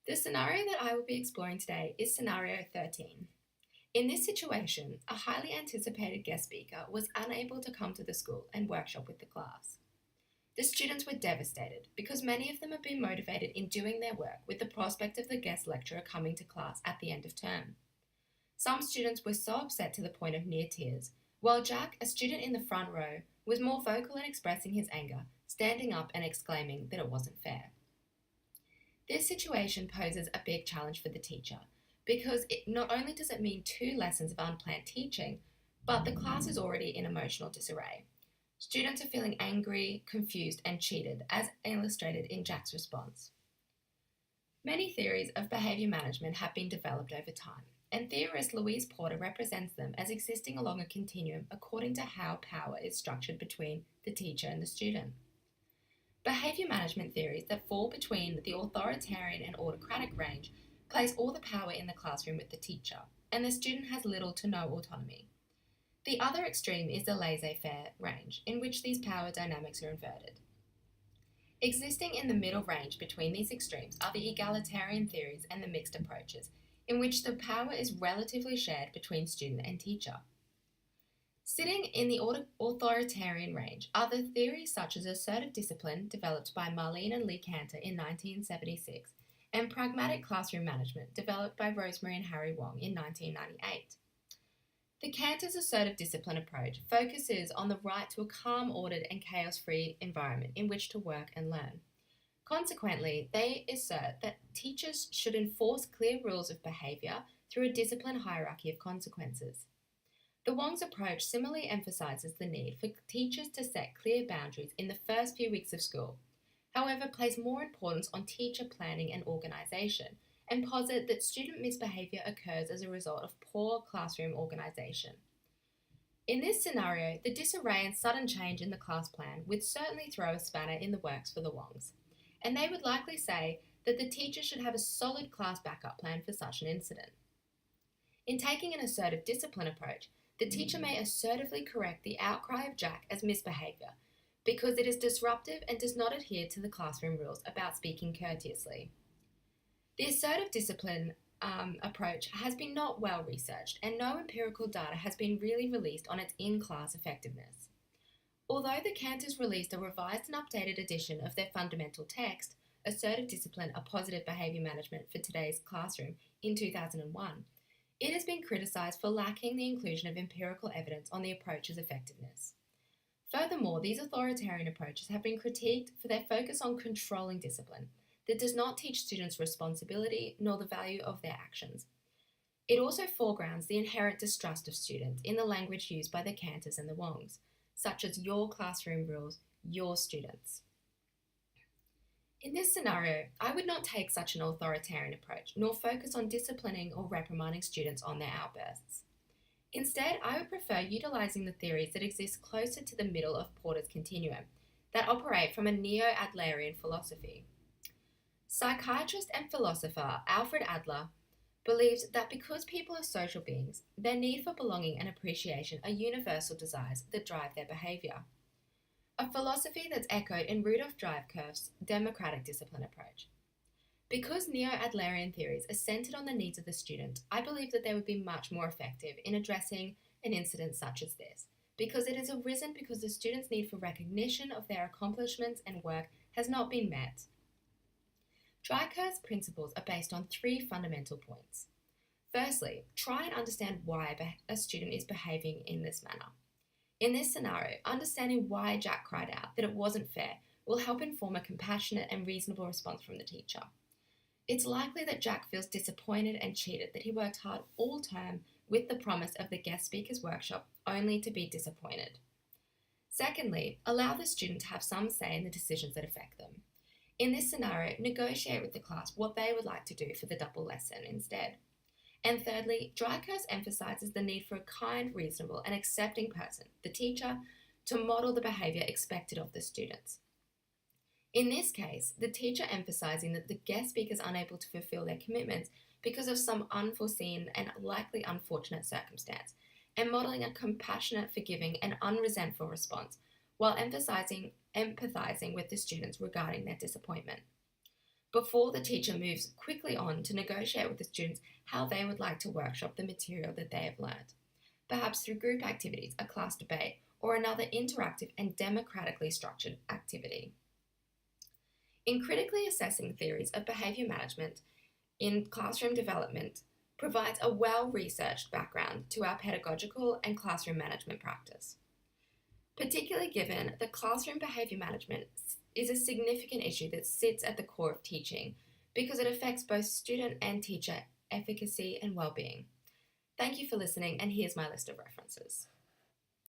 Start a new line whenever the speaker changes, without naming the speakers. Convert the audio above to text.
The scenario that I will be exploring today is scenario 13. In this situation, a highly anticipated guest speaker was unable to come to the school and workshop with the class. The students were devastated because many of them had been motivated in doing their work with the prospect of the guest lecturer coming to class at the end of term. Some students were so upset to the point of near tears, while Jack, a student in the front row, was more vocal in expressing his anger, standing up and exclaiming that it wasn't fair. This situation poses a big challenge for the teacher because not only does it mean 2 lessons of unplanned teaching, but the class is already in emotional disarray. Students are feeling angry, confused, and cheated, as illustrated in Jack's response. Many theories of behaviour management have been developed over time, and theorist Louise Porter represents them as existing along a continuum according to how power is structured between the teacher and the student. Behaviour management theories that fall between the authoritarian and autocratic range place all the power in the classroom with the teacher, and the student has little to no autonomy. The other extreme is the laissez-faire range, in which these power dynamics are inverted. Existing in the middle range between these extremes are the egalitarian theories and the mixed approaches, in which the power is relatively shared between student and teacher. Sitting in the authoritarian range are the theories such as assertive discipline, developed by Marlene and Lee Cantor in 1976, and pragmatic classroom management, developed by Rosemary and Harry Wong in 1998. The Cantor's assertive discipline approach focuses on the right to a calm, ordered, and chaos-free environment in which to work and learn. Consequently, they assert that teachers should enforce clear rules of behaviour through a discipline hierarchy of consequences. The Wong's approach similarly emphasises the need for teachers to set clear boundaries in the first few weeks of school, however place more importance on teacher planning and organisation, and posit that student misbehaviour occurs as a result of poor classroom organisation. In this scenario, the disarray and sudden change in the class plan would certainly throw a spanner in the works for the Wongs, and they would likely say that the teacher should have a solid class backup plan for such an incident. In taking an assertive discipline approach, the teacher may assertively correct the outcry of Jack as misbehaviour because it is disruptive and does not adhere to the classroom rules about speaking courteously. The assertive discipline approach has been not well researched, and no empirical data has been really released on its in-class effectiveness. Although the Cantors released a revised and updated edition of their fundamental text, Assertive Discipline, a Positive Behaviour Management for Today's Classroom, in 2001, it has been criticised for lacking the inclusion of empirical evidence on the approach's effectiveness. Furthermore, these authoritarian approaches have been critiqued for their focus on controlling discipline that does not teach students responsibility nor the value of their actions. It also foregrounds the inherent distrust of students in the language used by the Cantors and the Wongs, such as your classroom rules, your students. In this scenario, I would not take such an authoritarian approach, nor focus on disciplining or reprimanding students on their outbursts. Instead, I would prefer utilising the theories that exist closer to the middle of Porter's continuum, that operate from a neo-Adlerian philosophy. Psychiatrist and philosopher Alfred Adler believes that because people are social beings, their need for belonging and appreciation are universal desires that drive their behaviour. A philosophy that's echoed in Rudolf Dreikirch's democratic discipline approach. Because neo-Adlerian theories are centred on the needs of the student, I believe that they would be much more effective in addressing an incident such as this, because it has arisen because the student's need for recognition of their accomplishments and work has not been met. Dreikirch's principles are based on 3 fundamental points. Firstly, try and understand why a student is behaving in this manner. In this scenario, understanding why Jack cried out that it wasn't fair will help inform a compassionate and reasonable response from the teacher. It's likely that Jack feels disappointed and cheated that he worked hard all term with the promise of the guest speaker's workshop only to be disappointed. Secondly, allow the student to have some say in the decisions that affect them. In this scenario, negotiate with the class what they would like to do for the double lesson instead. And thirdly, Dreikirch emphasises the need for a kind, reasonable and accepting person, the teacher, to model the behaviour expected of the students. In this case, the teacher emphasising that the guest speaker is unable to fulfil their commitments because of some unforeseen and likely unfortunate circumstance, and modelling a compassionate, forgiving and unresentful response, while empathizing with the students regarding their disappointment. before the teacher moves quickly on to negotiate with the students how they would like to workshop the material that they have learned, perhaps through group activities, a class debate, or another interactive and democratically structured activity. In critically assessing theories of behaviour management in classroom development provides a well-researched background to our pedagogical and classroom management practice, particularly given that classroom behaviour management is a significant issue that sits at the core of teaching because it affects both student and teacher efficacy and well-being. Thank you for listening, and here's my list of references.